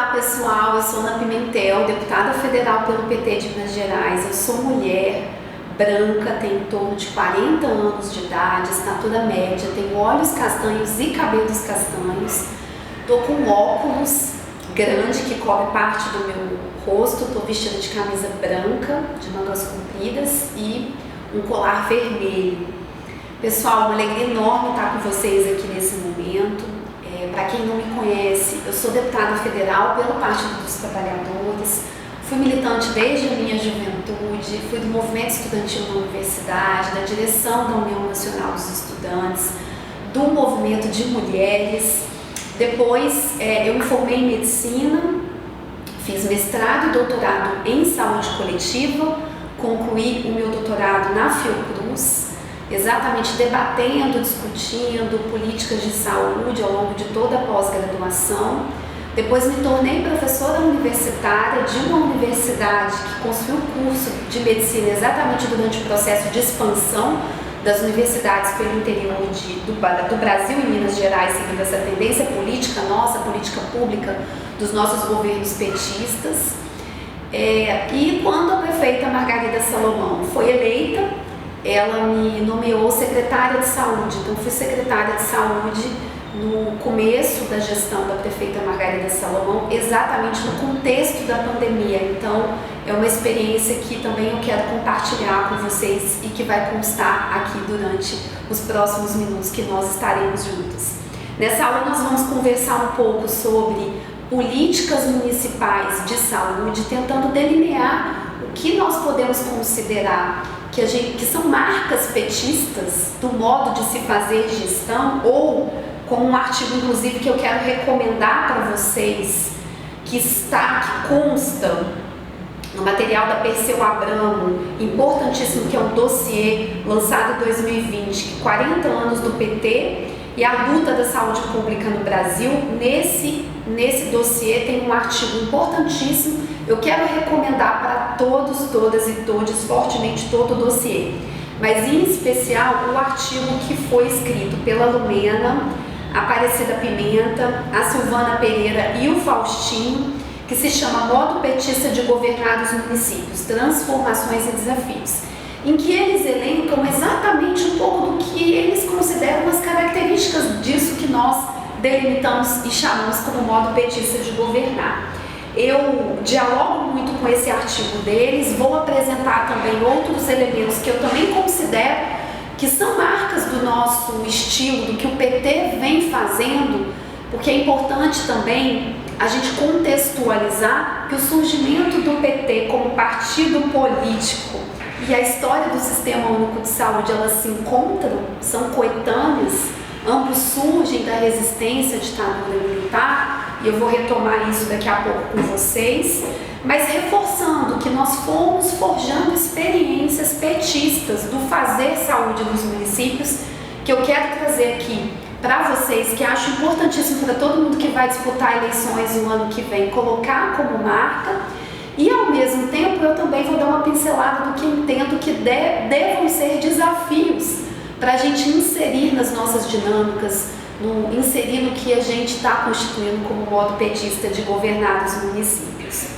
Olá pessoal, eu sou Ana Pimentel, deputada federal pelo PT de Minas Gerais. Eu sou mulher, branca, tenho em torno de 40 anos de idade, estatura média, tenho olhos castanhos e cabelos castanhos. Estou com óculos grande que cobre parte do meu rosto, estou vestida de camisa branca, de mangas compridas e um colar vermelho. Pessoal, uma alegria enorme estar com vocês aqui nesse momento. Para quem não me conhece, eu sou deputada federal pelo Partido dos Trabalhadores, fui militante desde a minha juventude, fui do movimento estudantil na universidade, da direção da União Nacional dos Estudantes, do movimento de mulheres. Depois eu me formei em medicina, fiz mestrado e doutorado em saúde coletiva, concluí o meu doutorado na Fiocruz, exatamente debatendo, discutindo políticas de saúde ao longo de toda a pós-graduação. Depois me tornei professora universitária de uma universidade que construiu o curso de medicina exatamente durante o processo de expansão das universidades pelo interior do Brasil e Minas Gerais, seguindo essa tendência política nossa, política pública dos nossos governos petistas. E quando a prefeita Margarida Salomão foi eleita, ela me nomeou secretária de saúde. Então fui secretária de saúde no começo da gestão da prefeita Margarida Salomão, exatamente no contexto da pandemia. Então é uma experiência que também eu quero compartilhar com vocês e que vai constar aqui durante os próximos minutos que nós estaremos juntos. Nessa aula nós vamos conversar um pouco sobre políticas municipais de saúde, tentando delinear o que nós podemos considerar que são marcas petistas do modo de se fazer gestão, ou como um artigo inclusive que eu quero recomendar para vocês, que consta no material da Perseu Abramo, importantíssimo, que é um dossiê lançado em 2020, 40 anos do PT e a luta da saúde pública no Brasil. Nesse dossiê tem um artigo importantíssimo. Eu quero recomendar para todos, todas e todos fortemente todo o dossiê, mas em especial o artigo que foi escrito pela Lumena, Aparecida Pimenta, a Silvana Pereira e o Faustinho, que se chama Modo Petista de Governar os Municípios, Transformações e Desafios, em que eles elencam exatamente um pouco do que eles consideram as características disso que nós delimitamos e chamamos como modo petista de governar. Eu dialogo muito com esse artigo deles, vou apresentar também outros elementos que eu também considero que são marcas do nosso estilo, do que o PT vem fazendo, porque é importante também a gente contextualizar que o surgimento do PT como partido político e a história do Sistema Único de Saúde, elas se encontram, são coetâneas, ambos surgem da resistência à ditadura militar, e eu vou retomar isso daqui a pouco com vocês, mas reforçando que nós fomos forjando experiências petistas do fazer saúde nos municípios, que eu quero trazer aqui para vocês, que acho importantíssimo para todo mundo que vai disputar eleições no ano que vem, colocar como marca, e ao mesmo tempo eu também vou dar uma pincelada do que entendo que devam ser desafios para a gente inserir nas nossas dinâmicas, inserir no que a gente está constituindo como modo petista de governar os municípios.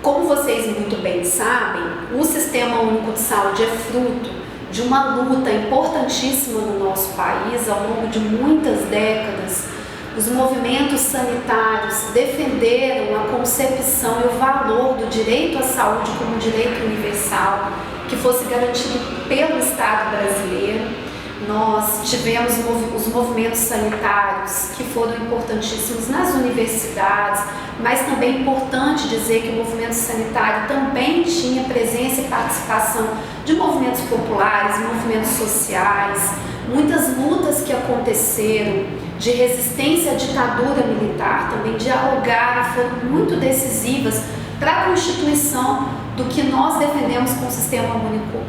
Como vocês muito bem sabem, o Sistema Único de Saúde é fruto de uma luta importantíssima no nosso país ao longo de muitas décadas. Os movimentos sanitários defenderam a concepção e o valor do direito à saúde como direito universal, que fosse garantido pelo Estado brasileiro. Nós tivemos os movimentos sanitários que foram importantíssimos nas universidades, mas também é importante dizer que o movimento sanitário também tinha presença e participação de movimentos populares, movimentos sociais, muitas lutas que aconteceram de resistência à ditadura militar também dialogaram, foram muito decisivas para a constituição do que nós defendemos com o Sistema Único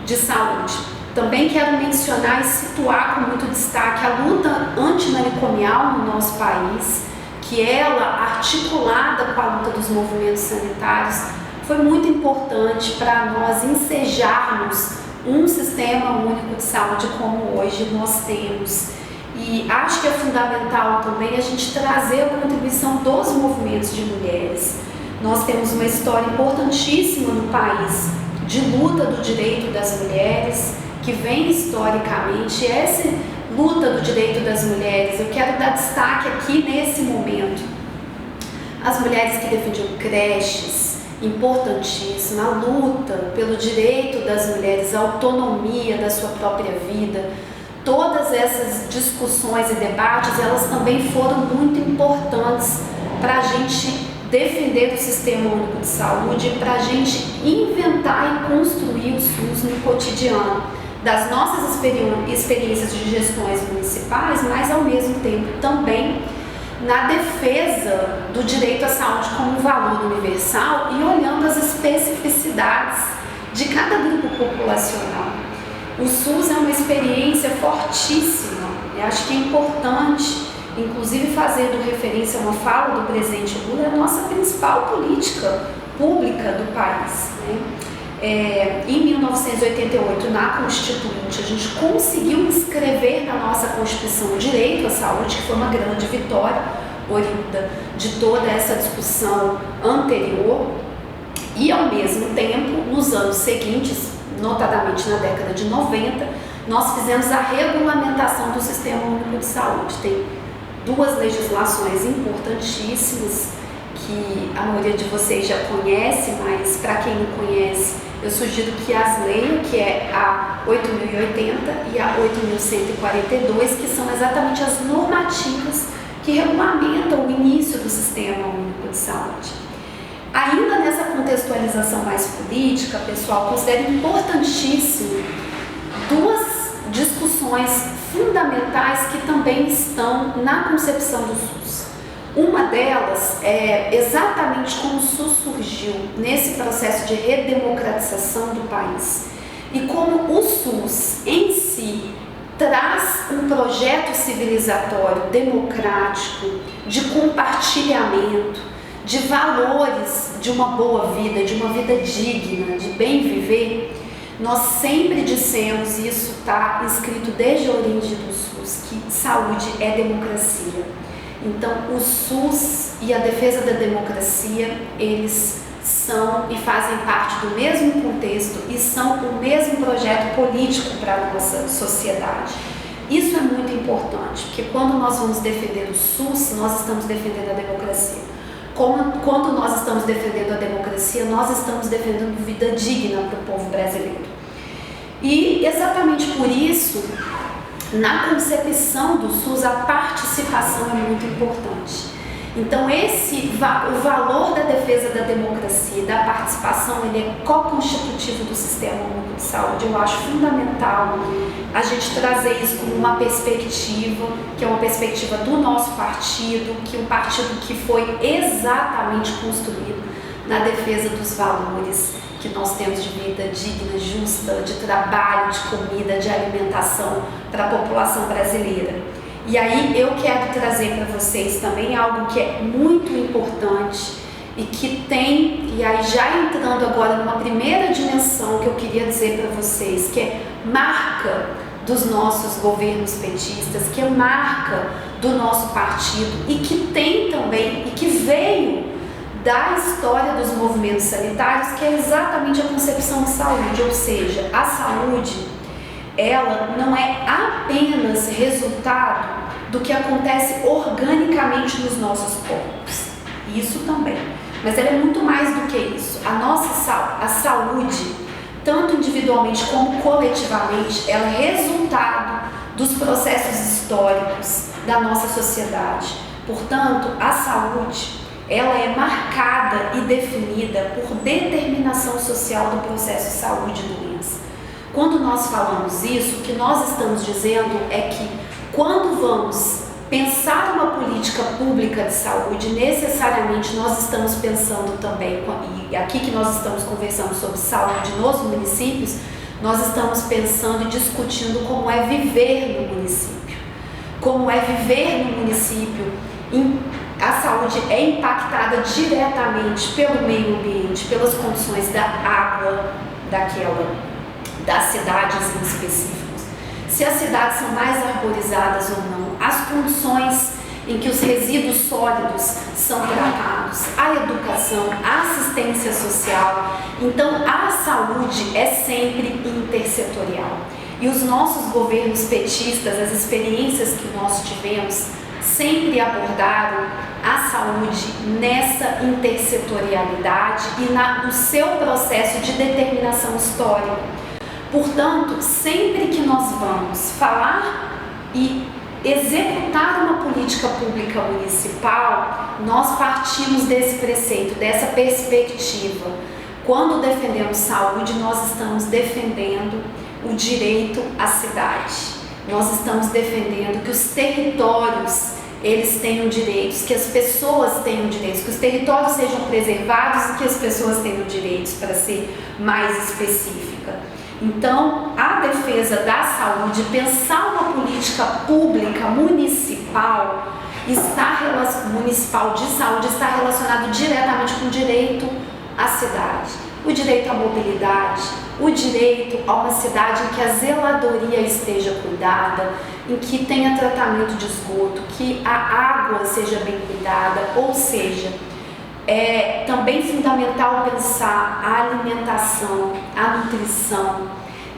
de Saúde. Também quero mencionar e situar com muito destaque a luta antimanicomial no nosso país, que ela, articulada com a luta dos movimentos sanitários, foi muito importante para nós ensejarmos um sistema único de saúde como hoje nós temos. E acho que é fundamental também a gente trazer a contribuição dos movimentos de mulheres. Nós temos uma história importantíssima no país de luta do direito das mulheres, que vem historicamente. Essa luta do direito das mulheres, eu quero dar destaque aqui nesse momento. As mulheres que defendiam creches, importantíssima, a luta pelo direito das mulheres, a autonomia da sua própria vida. Todas essas discussões e debates, elas também foram muito importantes para a gente defender o Sistema Único de Saúde, para a gente inventar e construir o SUS no cotidiano, das nossas experiências de gestões municipais, mas ao mesmo tempo também na defesa do direito à saúde como um valor universal e olhando as especificidades de cada grupo populacional. O SUS é uma experiência fortíssima e acho que é importante, inclusive fazendo referência a uma fala do presidente Lula, é a nossa principal política pública do país, né? Em 1988, na Constituinte, a gente conseguiu inscrever na nossa Constituição o direito à saúde, que foi uma grande vitória, oriunda de toda essa discussão anterior, e ao mesmo tempo, nos anos seguintes, notadamente na década de 90, nós fizemos a regulamentação do Sistema Único de Saúde. Tem duas legislações importantíssimas que a maioria de vocês já conhece, mas para quem não conhece, eu sugiro que as leiam, que é a 8.080 e a 8.142, que são exatamente as normativas que regulamentam o início do Sistema Único de Saúde. Ainda nessa contextualização mais política, pessoal, considero importantíssimo duas discussões fundamentais que também estão na concepção do SUS. Uma delas é exatamente como o SUS surgiu nesse processo de redemocratização do país e como o SUS em si traz um projeto civilizatório democrático, de compartilhamento, de valores de uma boa vida, de uma vida digna, de bem viver. Nós sempre dissemos, e isso está escrito desde a origem do SUS, que saúde é democracia. Então, o SUS e a defesa da democracia, eles são e fazem parte do mesmo contexto e são o mesmo projeto político para a nossa sociedade. Isso é muito importante, porque quando nós vamos defender o SUS, nós estamos defendendo a democracia. Quando nós estamos defendendo a democracia, nós estamos defendendo vida digna para o povo brasileiro. E exatamente por isso, na concepção do SUS, a participação é muito importante. Então, o valor da defesa da democracia e da participação, ele é co-constitutivo do Sistema Único de Saúde. Eu acho fundamental a gente trazer isso como uma perspectiva, que é uma perspectiva do nosso partido, que é um partido que foi exatamente construído na defesa dos valores que nós temos de vida digna, justa, de trabalho, de comida, de alimentação para a população brasileira. E aí eu quero trazer para vocês também algo que é muito importante e que tem, e aí já entrando agora numa primeira dimensão que eu queria dizer para vocês, que é marca dos nossos governos petistas, que é marca do nosso partido e que tem também, e que veio da história dos movimentos sanitários, que é exatamente a concepção de saúde, ou seja, a saúde, ela não é apenas resultado do que acontece organicamente nos nossos corpos, isso também, mas ela é muito mais do que isso. A saúde, tanto individualmente como coletivamente, ela é resultado dos processos históricos da nossa sociedade. Portanto, a saúde, ela é marcada e definida por determinação social do processo saúde e doença. Quando nós falamos isso, o que nós estamos dizendo é que quando vamos pensar uma política pública de saúde, necessariamente nós estamos pensando também, e aqui que nós estamos conversando sobre saúde nos municípios, nós estamos pensando e discutindo como é viver no município. Como é viver no município. A saúde é impactada diretamente pelo meio ambiente, pelas condições da água, das cidades em específico. Se as cidades são mais arborizadas ou não, as condições em que os resíduos sólidos são tratados, a educação, a assistência social. Então, a saúde é sempre intersetorial. E os nossos governos petistas, as experiências que nós tivemos, sempre abordaram a saúde nessa intersetorialidade e no seu processo de determinação histórica. Portanto, sempre que nós vamos falar e executar uma política pública municipal, nós partimos desse preceito, dessa perspectiva. Quando defendemos saúde, nós estamos defendendo o direito à cidade. Nós estamos defendendo que os territórios, eles tenham direitos, que as pessoas tenham direitos, que os territórios sejam preservados e que as pessoas tenham direitos, para ser mais específica. Então, a defesa da saúde, pensar uma política pública municipal de saúde está relacionado diretamente com o direito à cidade, o direito à mobilidade, o direito a uma cidade em que a zeladoria esteja cuidada, em que tenha tratamento de esgoto, que a água seja bem cuidada, ou seja, é também fundamental pensar a alimentação, a nutrição,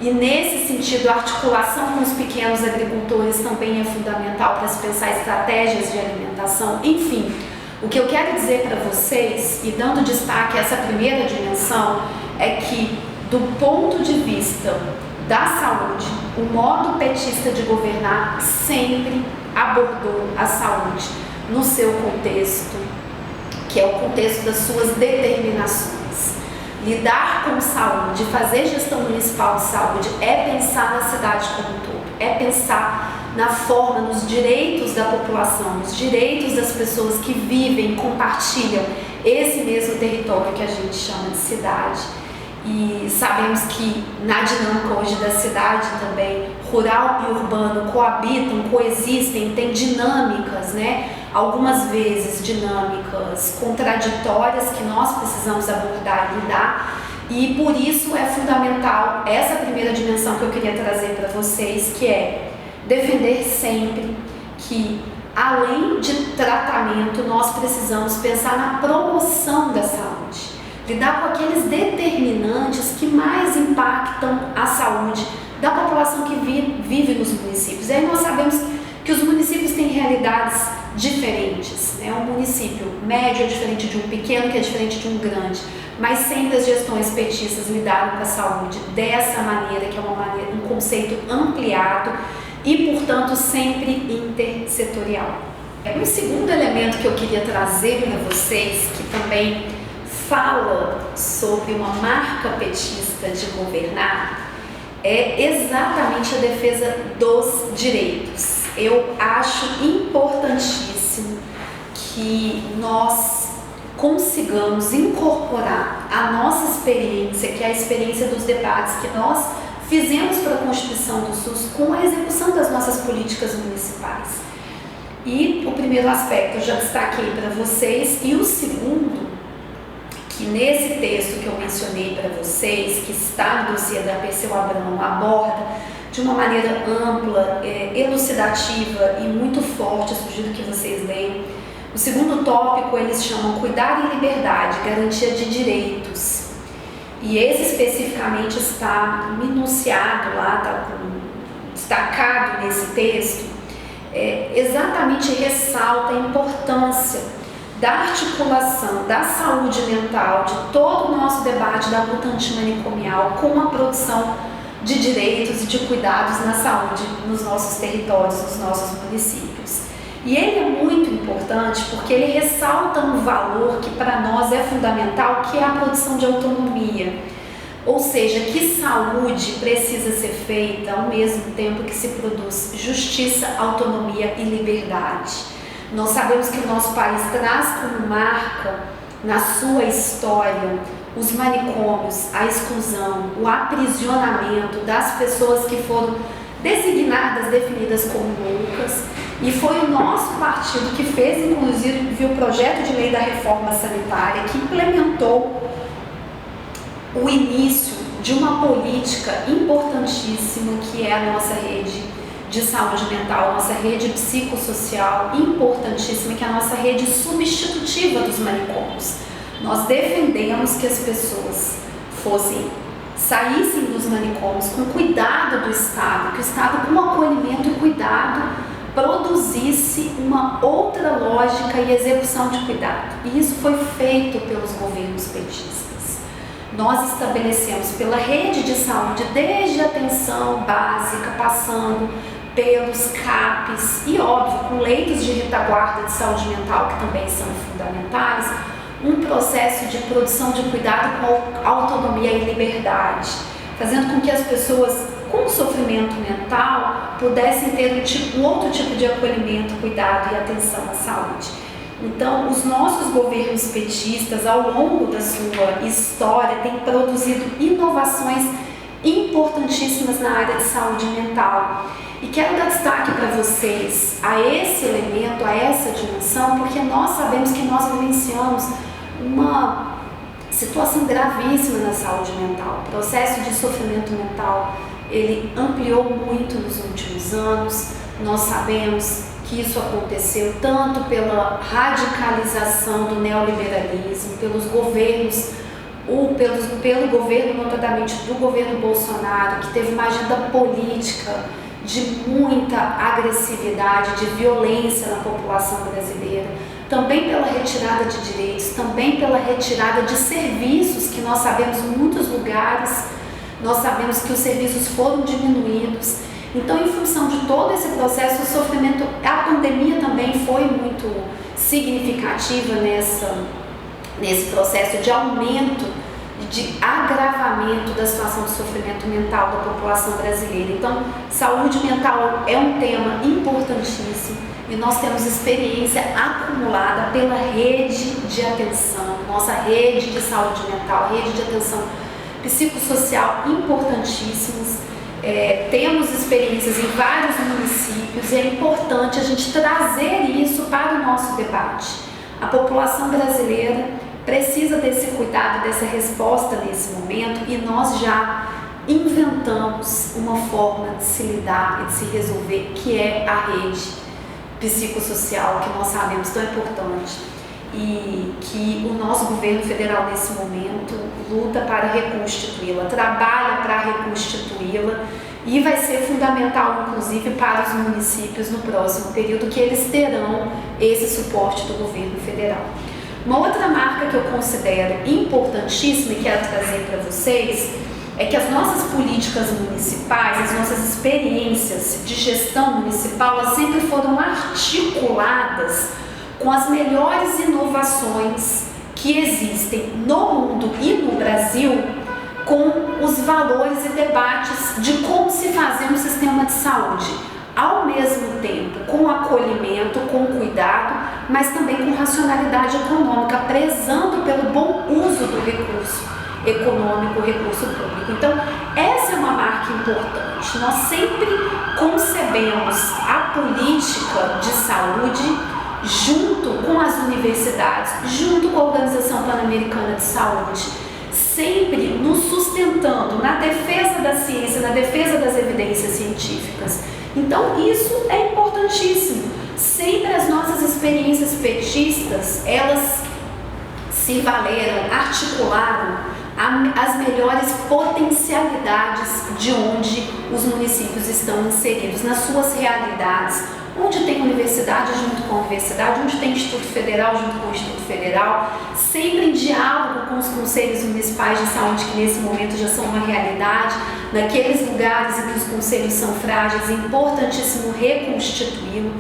e nesse sentido a articulação com os pequenos agricultores também é fundamental para se pensar estratégias de alimentação. Enfim, o que eu quero dizer para vocês, e dando destaque a essa primeira dimensão, é que do ponto de vista da saúde, o modo petista de governar sempre abordou a saúde no seu contexto, que é o contexto das suas determinações. Lidar com saúde, fazer gestão municipal de saúde é pensar na cidade como um todo, é pensar na forma, nos direitos da população, nos direitos das pessoas que vivem, compartilham esse mesmo território que a gente chama de cidade. E sabemos que na dinâmica hoje da cidade também, rural e urbano coabitam, coexistem, tem dinâmicas, né? Algumas vezes dinâmicas contraditórias que nós precisamos abordar e lidar, e por isso é fundamental essa primeira dimensão que eu queria trazer para vocês, que é defender sempre que, além de tratamento, nós precisamos pensar na promoção da saúde, lidar com aqueles determinantes que mais impactam a saúde da população que vive nos municípios. E aí nós sabemos que os municípios têm realidades diferentes, né? Um município médio é diferente de um pequeno, que é diferente de um grande, mas sempre as gestões petistas lidaram com a saúde dessa maneira, que é um conceito ampliado e, portanto, sempre intersetorial. Um segundo elemento que eu queria trazer para vocês, que também fala sobre uma marca petista de governar, é exatamente a defesa dos direitos. Eu acho importantíssimo que nós consigamos incorporar a nossa experiência, que é a experiência dos debates que nós fizemos para a Constituição do SUS, com a execução das nossas políticas municipais. E o primeiro aspecto eu já destaquei para vocês, e o segundo, que nesse texto que eu mencionei para vocês, que está no dossiê da Perseu Abrão, aborda de uma maneira ampla, elucidativa e muito forte, sugiro que vocês leiam. O segundo tópico eles chamam Cuidar e Liberdade, Garantia de Direitos. E esse especificamente está minuciado lá, está destacado nesse texto, exatamente ressalta a importância da articulação da saúde mental, de todo o nosso debate da luta antimanicomial com a produção de direitos e de cuidados na saúde nos nossos territórios, nos nossos municípios. E ele é muito importante porque ele ressalta um valor que para nós é fundamental, que é a produção de autonomia. Ou seja, que saúde precisa ser feita ao mesmo tempo que se produz justiça, autonomia e liberdade. Nós sabemos que o nosso país traz como marca na sua história os manicômios, a exclusão, o aprisionamento das pessoas que foram designadas, definidas como loucas, e foi o nosso partido que fez, inclusive, o projeto de lei da reforma sanitária, que implementou o início de uma política importantíssima, que é a nossa rede de de saúde mental, nossa rede psicossocial importantíssima, que é a nossa rede substitutiva dos manicômios. Nós defendemos que as pessoas saíssem dos manicômios com cuidado do Estado, que o Estado, com acolhimento e cuidado, produzisse uma outra lógica e execução de cuidado. E isso foi feito pelos governos petistas. Nós estabelecemos pela rede de saúde, desde a atenção básica, passando pelos CAPs e, óbvio, com leitos de retaguarda de saúde mental, que também são fundamentais, um processo de produção de cuidado com autonomia e liberdade, fazendo com que as pessoas com sofrimento mental pudessem ter um outro tipo de acolhimento, cuidado e atenção à saúde. Então, os nossos governos petistas, ao longo da sua história, têm produzido inovações importantíssimas na área de saúde mental. E quero dar destaque para vocês a esse elemento, a essa dimensão, porque nós sabemos que nós vivenciamos uma situação gravíssima na saúde mental. O processo de sofrimento mental, ele ampliou muito nos últimos anos. Nós sabemos que isso aconteceu tanto pela radicalização do neoliberalismo, pelos governos, pelo governo, notadamente do governo Bolsonaro, que teve uma agenda política de muita agressividade, de violência na população brasileira, também pela retirada de direitos, também pela retirada de serviços, que nós sabemos em muitos lugares, nós sabemos que os serviços foram diminuídos. Então, em função de todo esse processo, o sofrimento, a pandemia também foi muito significativa nesse processo de aumento, de agravamento da situação de sofrimento mental da população brasileira. Então, saúde mental é um tema importantíssimo e nós temos experiência acumulada pela rede de atenção, nossa rede de saúde mental, rede de atenção psicossocial importantíssimas. Temos experiências em vários municípios e é importante a gente trazer isso para o nosso debate. A população brasileira precisa desse cuidado, dessa resposta nesse momento, e nós já inventamos uma forma de se lidar e de se resolver, que é a rede psicossocial, que nós sabemos tão importante e que o nosso governo federal nesse momento luta para reconstituí-la, trabalha para reconstituí-la, e vai ser fundamental, inclusive, para os municípios no próximo período, que eles terão esse suporte do governo federal. Uma outra marca que eu considero importantíssima e quero trazer para vocês é que as nossas políticas municipais, as nossas experiências de gestão municipal, elas sempre foram articuladas com as melhores inovações que existem no mundo e no Brasil, com os valores e debates de como se fazer um sistema de saúde, ao mesmo tempo com acolhimento, com cuidado, mas também com racionalidade econômica, prezando pelo bom uso do recurso econômico, recurso público. Então, essa é uma marca importante. Nós sempre concebemos a política de saúde junto com as universidades, junto com a Organização Pan-Americana de Saúde, sempre nos sustentando na defesa da ciência, na defesa das evidências científicas. Então, isso é importantíssimo. Sempre as nossas experiências petistas, elas se valeram, articularam as melhores potencialidades de onde os municípios estão inseridos, nas suas realidades, onde tem universidade junto com a universidade, onde tem Instituto Federal junto com o Instituto Federal, sempre em diálogo com os conselhos municipais de saúde, que nesse momento já são uma realidade, naqueles lugares em que os conselhos são frágeis, é importantíssimo reconstituí-lo,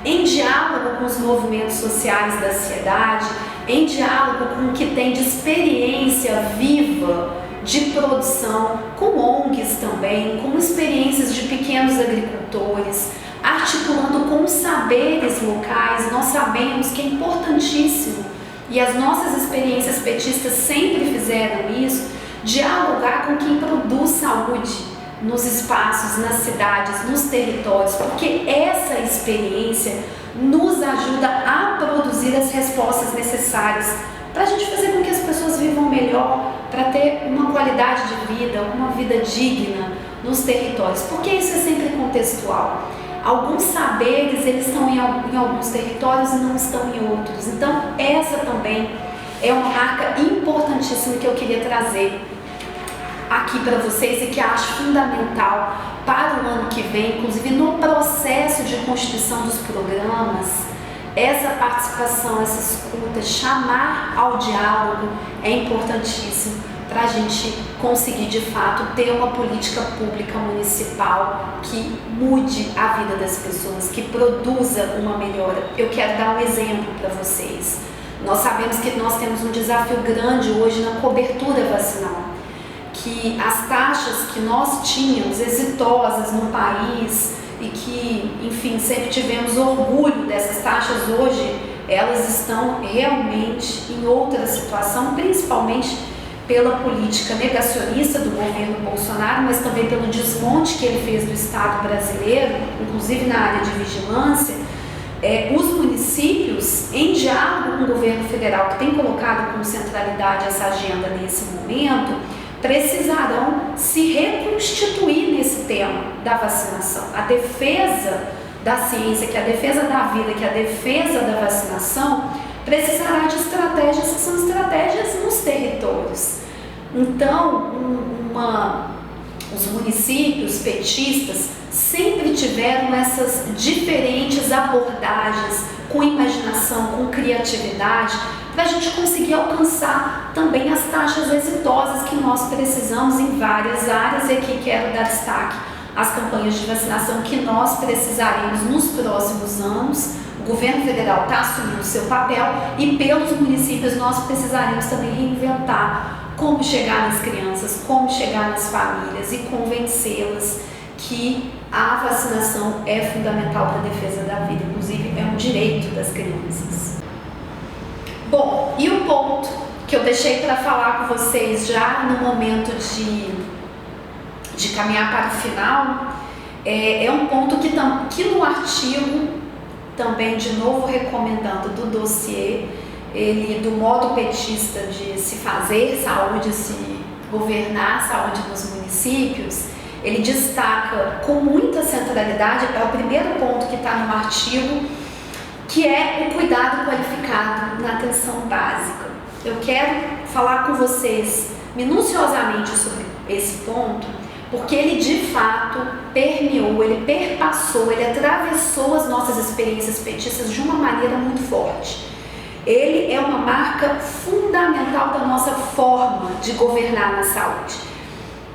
em diálogo com os movimentos sociais da sociedade, em diálogo com o que tem de experiência viva de produção, com ONGs também, com experiências de pequenos agricultores, articulando com os saberes locais. Nós sabemos que é importantíssimo, e as nossas experiências petistas sempre fizeram isso, dialogar com quem produz saúde nos espaços, nas cidades, nos territórios, porque essa experiência nos ajuda a produzir as respostas necessárias para a gente fazer com que as pessoas vivam melhor, para ter uma qualidade de vida, uma vida digna nos territórios, porque isso é sempre contextual. Alguns saberes, eles estão em alguns territórios e não estão em outros. Então, essa também é uma marca importantíssima que eu queria trazer aqui para vocês e que acho fundamental para o ano que vem, inclusive no processo de constituição dos programas. Essa participação, essa escuta, chamar ao diálogo é importantíssimo para a gente conseguir de fato ter uma política pública municipal que mude a vida das pessoas, que produza uma melhora. Eu quero dar um exemplo para vocês. Nós sabemos que nós temos um desafio grande hoje na cobertura vacinal, que as taxas que nós tínhamos exitosas no país e que, enfim, sempre tivemos orgulho dessas taxas, hoje elas estão realmente em outra situação, principalmente pela política negacionista do governo Bolsonaro, mas também pelo desmonte que ele fez do Estado brasileiro, inclusive na área de vigilância. Os municípios, em diálogo com o governo federal, que tem colocado como centralidade essa agenda nesse momento, precisarão se reconstituir nesse tema da vacinação. A defesa da ciência, que é a defesa da vida, que é a defesa da vacinação, precisará de estratégias que são estratégias nos territórios. Então, os municípios petistas sempre tiveram essas diferentes abordagens com imaginação, com criatividade, para a gente conseguir alcançar também as taxas exitosas que nós precisamos em várias áreas. E aqui quero dar destaque às campanhas de vacinação que nós precisaremos nos próximos anos. O governo federal está assumindo o seu papel e pelos municípios nós precisaremos também reinventar como chegar nas crianças, como chegar nas famílias e convencê-las que a vacinação é fundamental para a defesa da vida, inclusive é um direito das crianças. Bom, e o ponto que eu deixei para falar com vocês já no momento de caminhar para o final, é um ponto que no artigo, também de novo recomendando do dossiê, ele do modo petista de se fazer saúde, se governar a saúde nos municípios, ele destaca com muita centralidade, é o primeiro ponto que está no artigo, que é o cuidado qualificado na atenção básica. Eu quero falar com vocês minuciosamente sobre esse ponto, porque ele de fato permeou, ele perpassou, ele atravessou as nossas experiências petistas de uma maneira muito forte. Ele é uma marca fundamental da nossa forma de governar na saúde.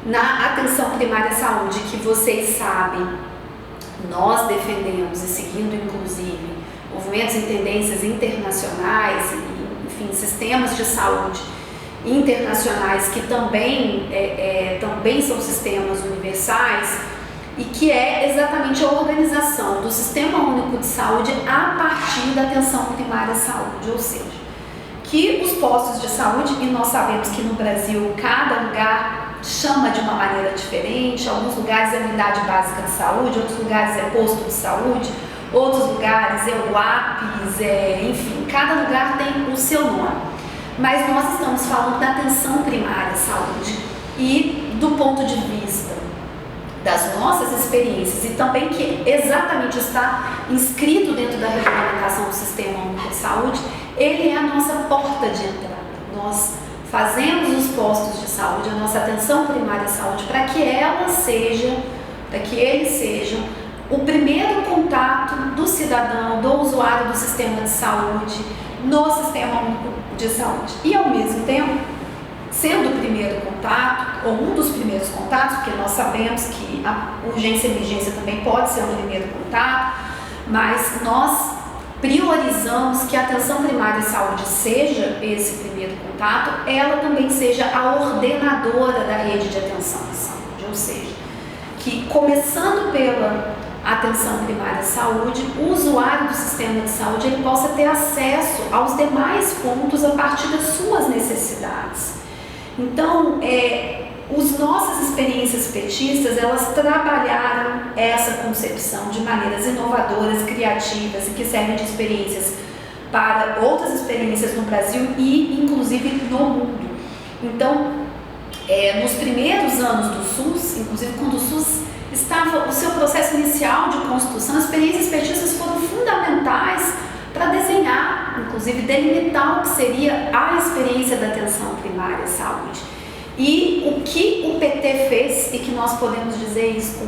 Na atenção primária à saúde, que vocês sabem, nós defendemos e seguindo inclusive movimentos e tendências internacionais e, enfim, sistemas de saúde internacionais que também são sistemas universais, e que é exatamente a organização do Sistema Único de Saúde a partir da atenção primária à saúde, ou seja, que os postos de saúde, e nós sabemos que no Brasil cada lugar chama de uma maneira diferente, alguns lugares é unidade básica de saúde, outros lugares é posto de saúde, outros lugares é o APS, enfim, cada lugar tem o seu nome. Mas nós estamos falando da atenção primária à saúde e do ponto de vista das nossas experiências, e também que exatamente está inscrito dentro da regulamentação do Sistema Único de Saúde, ele é a nossa porta de entrada. Nós fazemos os postos de saúde, a nossa atenção primária à saúde, para que eles sejam o primeiro contato do cidadão, do usuário do sistema de saúde, no Sistema Único de Saúde. E ao mesmo tempo, sendo o primeiro contato, ou um dos primeiros contatos, porque nós sabemos que a urgência e emergência também pode ser um primeiro contato, mas nós priorizamos que a atenção primária à saúde seja esse primeiro contato, ela também seja a ordenadora da rede de atenção à saúde, ou seja, que começando pela atenção primária à saúde, o usuário do sistema de saúde ele possa ter acesso aos demais pontos a partir das suas necessidades. Então, as nossas experiências petistas, elas trabalharam essa concepção de maneiras inovadoras, criativas e que servem de experiências para outras experiências no Brasil e, inclusive, no mundo. Então, nos primeiros anos do SUS, inclusive quando o SUS o seu processo inicial de construção, as experiências petistas foram fundamentais para desenhar, inclusive delimitar o que seria a experiência da atenção primária à saúde. E o que o PT fez, e que nós podemos dizer isso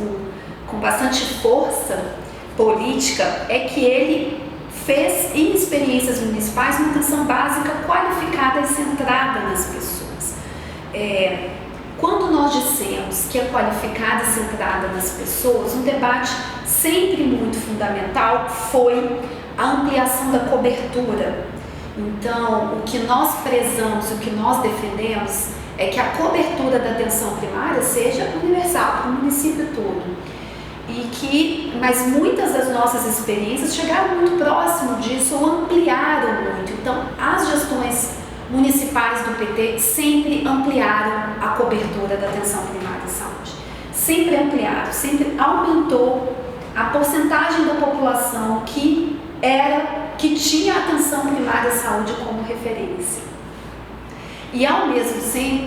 com bastante força política, é que ele fez em experiências municipais uma atenção básica qualificada e centrada nas pessoas. Quando nós dissemos que é qualificada e centrada nas pessoas, um debate sempre muito fundamental foi a ampliação da cobertura. Então, o que nós prezamos, o que nós defendemos é que a cobertura da atenção primária seja universal para o município todo. Mas muitas das nossas experiências chegaram muito próximo disso ou ampliaram muito. Então, as gestões municipais do PT sempre ampliaram a cobertura da atenção primária à saúde. Sempre ampliaram, sempre aumentou a porcentagem da população que tinha a atenção primária à saúde como referência. E ao mesmo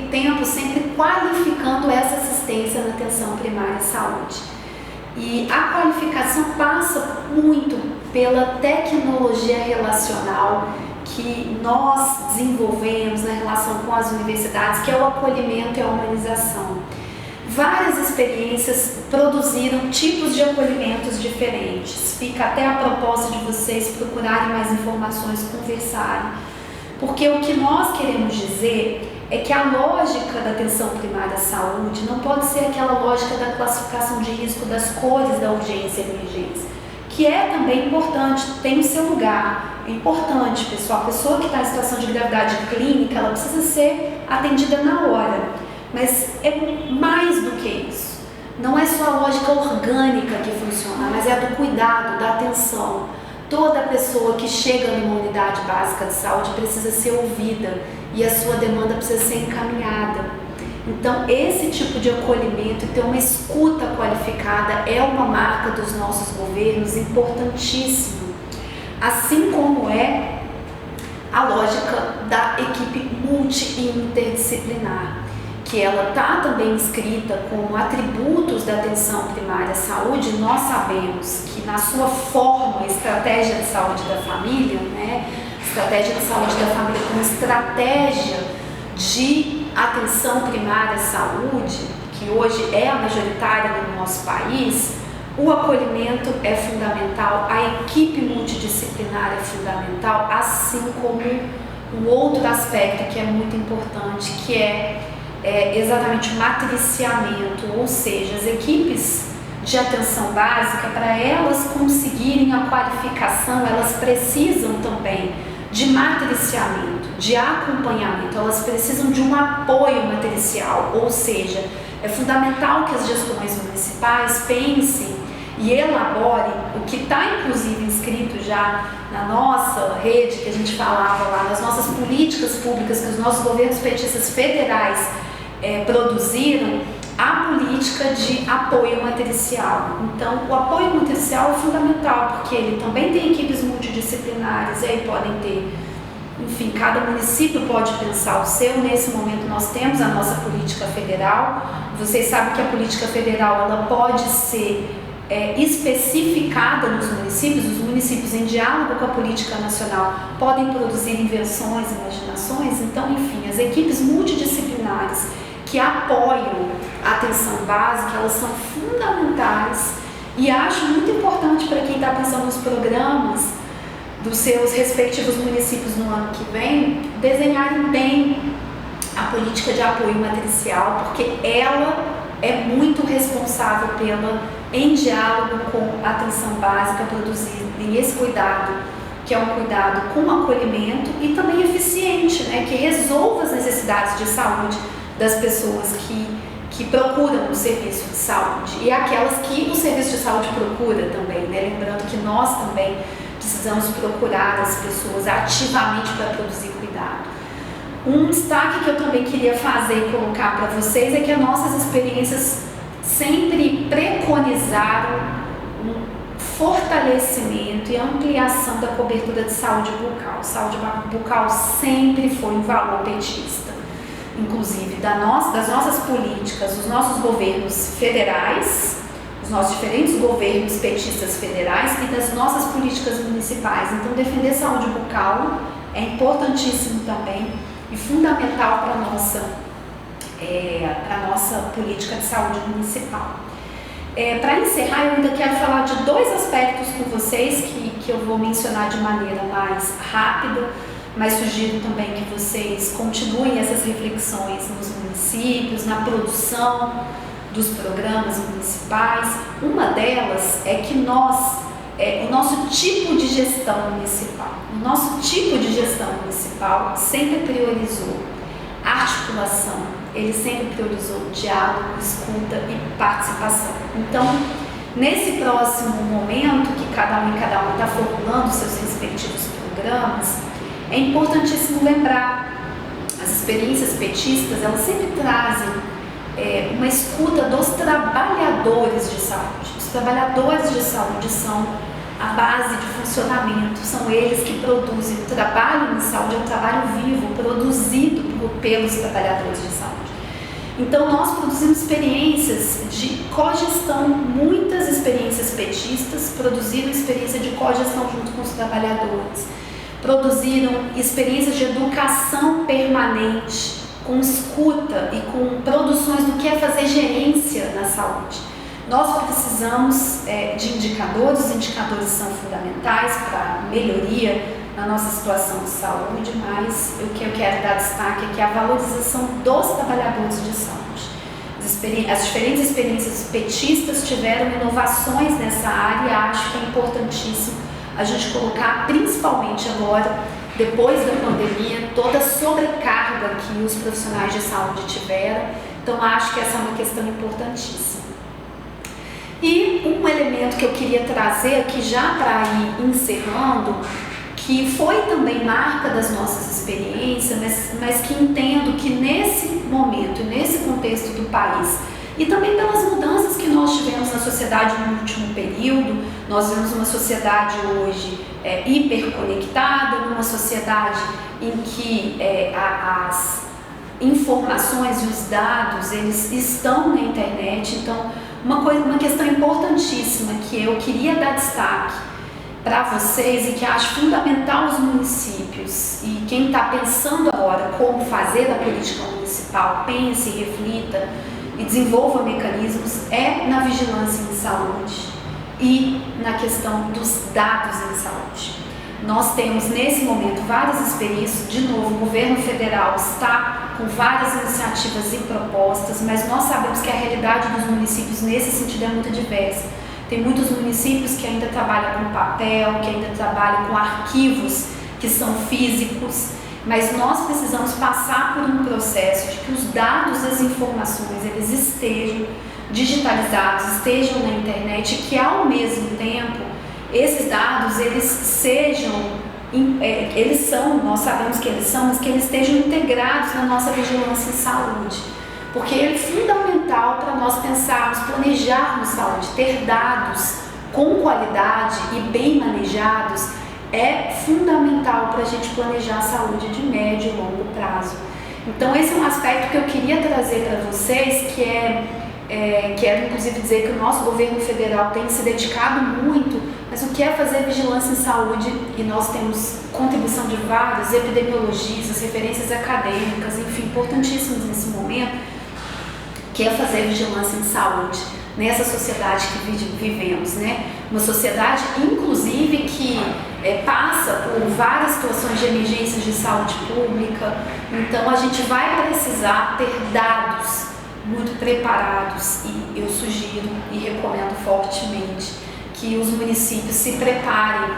tempo sempre qualificando essa assistência na atenção primária à saúde. E a qualificação passa muito pela tecnologia relacional que nós desenvolvemos na relação com as universidades, que é o acolhimento e a humanização. Várias experiências produziram tipos de acolhimentos diferentes. Fica até a proposta de vocês procurarem mais informações, conversarem. Porque o que nós queremos dizer é que a lógica da atenção primária à saúde não pode ser aquela lógica da classificação de risco das cores da urgência e emergência, que é também importante, tem o seu lugar, é importante, pessoal. A pessoa que está em situação de gravidade clínica, ela precisa ser atendida na hora, mas é mais do que isso. Não é só a lógica orgânica que funciona, mas é a do cuidado, da atenção. Toda pessoa que chega numa unidade básica de saúde precisa ser ouvida e a sua demanda precisa ser encaminhada. Então, esse tipo de acolhimento e ter uma escuta qualificada é uma marca dos nossos governos importantíssimo, assim como é a lógica da equipe multi e interdisciplinar, que ela está também inscrita como atributos da atenção primária à saúde. Nós sabemos que na sua forma, estratégia de saúde da família, estratégia de saúde da família como estratégia de atenção primária à saúde, que hoje é a majoritária no nosso país, o acolhimento é fundamental, a equipe multidisciplinar é fundamental, assim como um outro aspecto que é muito importante, que é exatamente o matriciamento, ou seja, as equipes de atenção básica, para elas conseguirem a qualificação, elas precisam também de matriciamento, de acompanhamento, elas precisam de um apoio matricial, ou seja, é fundamental que as gestões municipais pensem e elaborem o que está inclusive inscrito já na nossa rede, que a gente falava lá, nas nossas políticas públicas que os nossos governos petistas federais produziram, a política de apoio matricial. Então, o apoio matricial é fundamental, porque ele também tem equipes multidisciplinares, e aí podem ter, enfim, cada município pode pensar o seu. Nesse momento nós temos a nossa política federal. Vocês sabem que a política federal ela pode ser especificada nos municípios. Os municípios, em diálogo com a política nacional, podem produzir invenções, imaginações. Então, enfim, as equipes multidisciplinares que apoiam a atenção básica, elas são fundamentais, e acho muito importante para quem está pensando nos programas dos seus respectivos municípios no ano que vem, desenharem bem a política de apoio matricial, porque ela é muito responsável em diálogo com a atenção básica, produzirem esse cuidado, que é um cuidado com acolhimento e também eficiente, que resolva as necessidades de saúde das pessoas que procuram o serviço de saúde e aquelas que o serviço de saúde procura também, lembrando que nós também precisamos procurar as pessoas ativamente para produzir cuidado. Um destaque que eu também queria fazer e colocar para vocês é que as nossas experiências sempre preconizaram um fortalecimento e ampliação da cobertura de saúde bucal. Saúde bucal sempre foi um valor petista. Inclusive das nossas políticas, os nossos governos federais, dos nossos diferentes governos petistas federais e das nossas políticas municipais. Então, defender saúde bucal é importantíssimo também e fundamental para a nossa política de saúde municipal. Para encerrar, eu ainda quero falar de dois aspectos com vocês que eu vou mencionar de maneira mais rápida, mas sugiro também que vocês continuem essas reflexões nos municípios, na produção dos programas municipais. Uma delas é que o nosso tipo de gestão municipal sempre priorizou articulação, ele sempre priorizou diálogo, escuta e participação. Então, nesse próximo momento que cada um está formulando seus respectivos programas, é importantíssimo lembrar, as experiências petistas, elas sempre trazem uma escuta dos trabalhadores de saúde. Os trabalhadores de saúde são a base de funcionamento, são eles que produzem. O trabalho em saúde é um trabalho vivo, produzido pelos trabalhadores de saúde. Então, nós produzimos experiências de cogestão, muitas experiências petistas produziram experiência de cogestão junto com os trabalhadores, produziram experiências de educação permanente, com escuta e com produções do que é fazer gerência na saúde. Nós precisamos de indicadores, os indicadores são fundamentais para melhoria na nossa situação de saúde, mas o que eu quero dar destaque é que a valorização dos trabalhadores de saúde. As diferentes experiências petistas tiveram inovações nessa área e acho que é importantíssimo a gente colocar, principalmente agora, depois da pandemia, toda a sobrecarga que os profissionais de saúde tiveram. Então, acho que essa é uma questão importantíssima. E um elemento que eu queria trazer aqui já para ir encerrando, que foi também marca das nossas experiências, mas que entendo que nesse momento, nesse contexto do país, e também pelas mudanças que nós tivemos na sociedade no último período, nós vemos uma sociedade hoje hiperconectada, numa sociedade em que as informações e os dados, eles estão na internet. Então, uma questão importantíssima que eu queria dar destaque para vocês e que acho fundamental os municípios e quem está pensando agora como fazer a política municipal, pense, reflita e desenvolva mecanismos, é na vigilância em saúde e na questão dos dados em saúde. Nós temos nesse momento várias experiências, de novo, o governo federal está com várias iniciativas e propostas, mas nós sabemos que a realidade dos municípios nesse sentido é muito diversa. Tem muitos municípios que ainda trabalham com papel, que ainda trabalham com arquivos que são físicos, mas nós precisamos passar por um processo de que os dados e as informações eles estejam digitalizados, estejam na internet e que ao mesmo tempo esses dados eles são, nós sabemos que eles são, mas que eles estejam integrados na nossa vigilância em saúde. Porque é fundamental para nós pensarmos, planejarmos saúde, ter dados com qualidade e bem manejados é fundamental para a gente planejar a saúde de médio e longo prazo. Então esse é um aspecto que eu queria trazer para vocês, quero inclusive dizer que o nosso governo federal tem se dedicado muito, mas o que é fazer vigilância em saúde, e nós temos contribuição de vários epidemiologistas, referências acadêmicas, enfim, importantíssimas nesse momento, que é fazer vigilância em saúde nessa sociedade que vivemos, né? Uma sociedade, inclusive, que passa por várias situações de emergências de saúde pública. Então, a gente vai precisar ter dados muito preparados e eu sugiro e recomendo fortemente que os municípios se preparem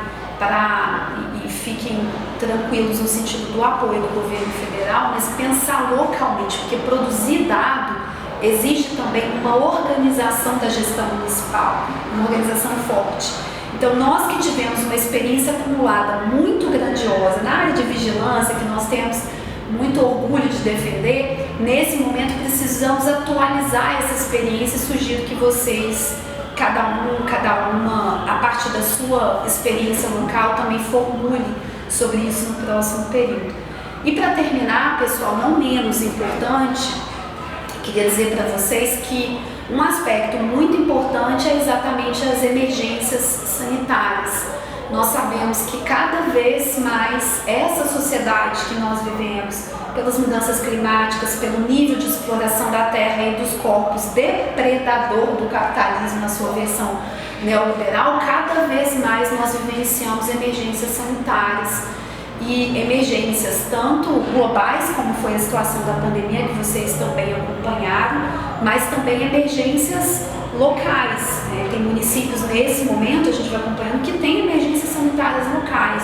e fiquem tranquilos no sentido do apoio do governo federal, mas pensar localmente, porque produzir dado exige também uma organização da gestão municipal, uma organização forte. Então, nós que tivemos uma experiência acumulada muito grandiosa na área de vigilância, que nós temos muito orgulho de defender, nesse momento precisamos atualizar essa experiência e sugiro que vocês, cada uma, a partir da sua experiência local, também formule sobre isso no próximo período. E para terminar, pessoal, não menos importante, queria dizer para vocês que um aspecto muito importante é exatamente as emergências sanitárias. Nós sabemos que cada vez mais essa sociedade que nós vivemos, pelas mudanças climáticas, pelo nível de exploração da terra e dos corpos depredador do capitalismo na sua versão neoliberal, cada vez mais nós vivenciamos emergências sanitárias e emergências tanto globais, como foi a situação da pandemia que vocês também acompanharam, mas também emergências locais, né? Tem municípios nesse momento, a gente vai acompanhando, que tem emergências sanitárias locais.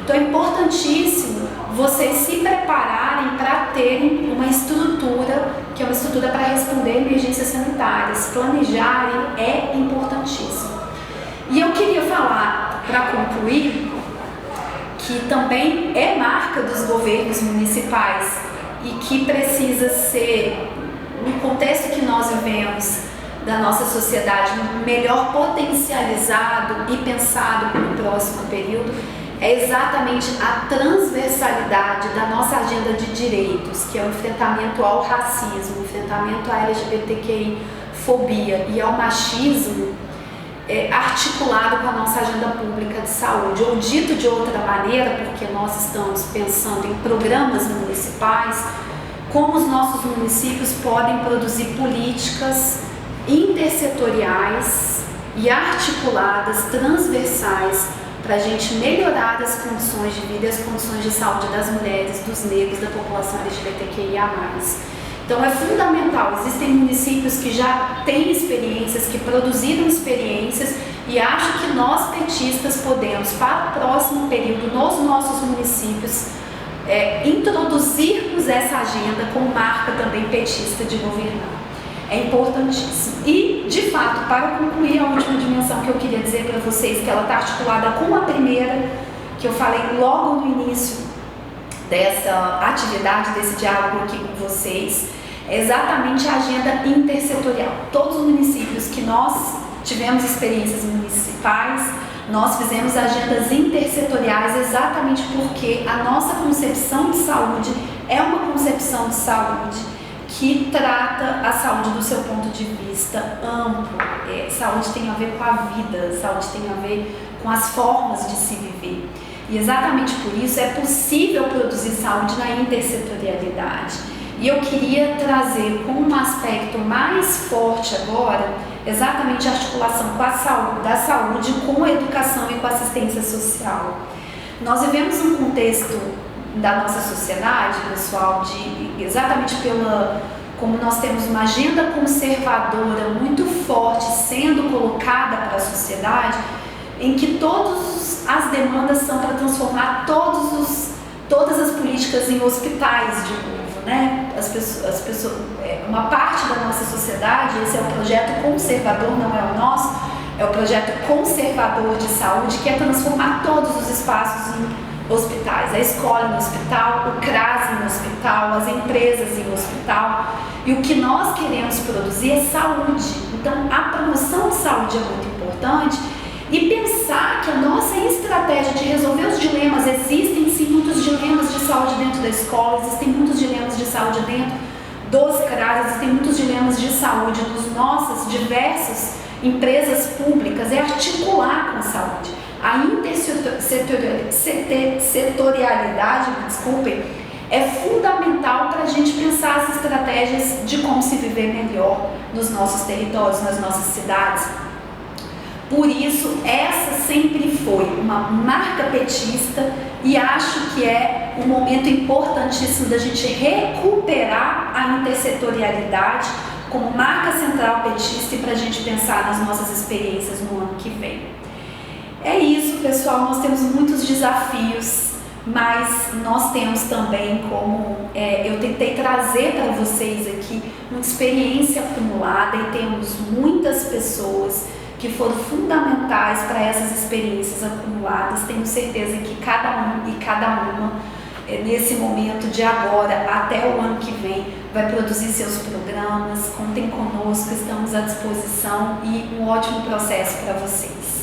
Então é importantíssimo vocês se prepararem para terem uma estrutura, que é uma estrutura para responder emergências sanitárias. Planejarem é importantíssimo. E eu queria falar, para concluir, que também é marca dos governos municipais e que precisa ser, no contexto que nós vivemos, da nossa sociedade, melhor potencializado e pensado para o próximo período, é exatamente a transversalidade da nossa agenda de direitos, que é o enfrentamento ao racismo, o enfrentamento à LGBTQI-fobia e ao machismo, articulado com a nossa agenda pública de saúde, ou dito de outra maneira, porque nós estamos pensando em programas municipais, como os nossos municípios podem produzir políticas intersetoriais e articuladas, transversais, para a gente melhorar as condições de vida e as condições de saúde das mulheres, dos negros, da população LGBTQIA+. Então é fundamental, existem municípios que já têm experiências, que produziram experiências, e acho que nós petistas podemos, para o próximo período, nos nossos municípios, introduzirmos essa agenda como marca também petista de governar. É importantíssimo. E, de fato, para concluir, a última dimensão que eu queria dizer para vocês, que ela está articulada com a primeira, que eu falei logo no início dessa atividade, desse diálogo aqui com vocês, é exatamente a agenda intersetorial. Todos os municípios que nós tivemos experiências municipais, nós fizemos agendas intersetoriais exatamente porque a nossa concepção de saúde é uma concepção de saúde que trata a saúde do seu ponto de vista amplo. Saúde tem a ver com a vida, saúde tem a ver com as formas de se viver. E exatamente por isso é possível produzir saúde na intersetorialidade. E eu queria trazer como um aspecto mais forte agora, exatamente a articulação com a saúde, da saúde com a educação e com a assistência social. Nós vivemos um contexto da nossa sociedade, pessoal, exatamente como nós temos uma agenda conservadora muito forte sendo colocada para a sociedade, em que todas as demandas são para transformar todas as políticas em hospitais de novo, né? As pessoas, uma parte da nossa sociedade, esse é o projeto conservador, não é o nosso, é o projeto conservador de saúde, que é transformar todos os espaços em hospitais, a escola no hospital, o CRAS no hospital, as empresas em hospital, e o que nós queremos produzir é saúde. Então a promoção de saúde é muito importante, e pensar que a nossa estratégia de resolver os dilemas, existem sim muitos dilemas de saúde dentro da escola, existem muitos dilemas de saúde dentro dos CRAS, existem muitos dilemas de saúde nas nossas diversas empresas públicas, é articular com a saúde. A intersetorialidade, desculpem, é fundamental para a gente pensar as estratégias de como se viver melhor nos nossos territórios, nas nossas cidades. Por isso, essa sempre foi uma marca petista e acho que é um momento importantíssimo da gente recuperar a intersetorialidade como marca central petista e para a gente pensar nas nossas experiências no ano que vem. É isso, pessoal, nós temos muitos desafios, mas nós temos também eu tentei trazer para vocês aqui uma experiência acumulada e temos muitas pessoas que foram fundamentais para essas experiências acumuladas. Tenho certeza que cada um e cada uma, nesse momento de agora até o ano que vem, vai produzir seus programas. Contem conosco, estamos à disposição e um ótimo processo para vocês.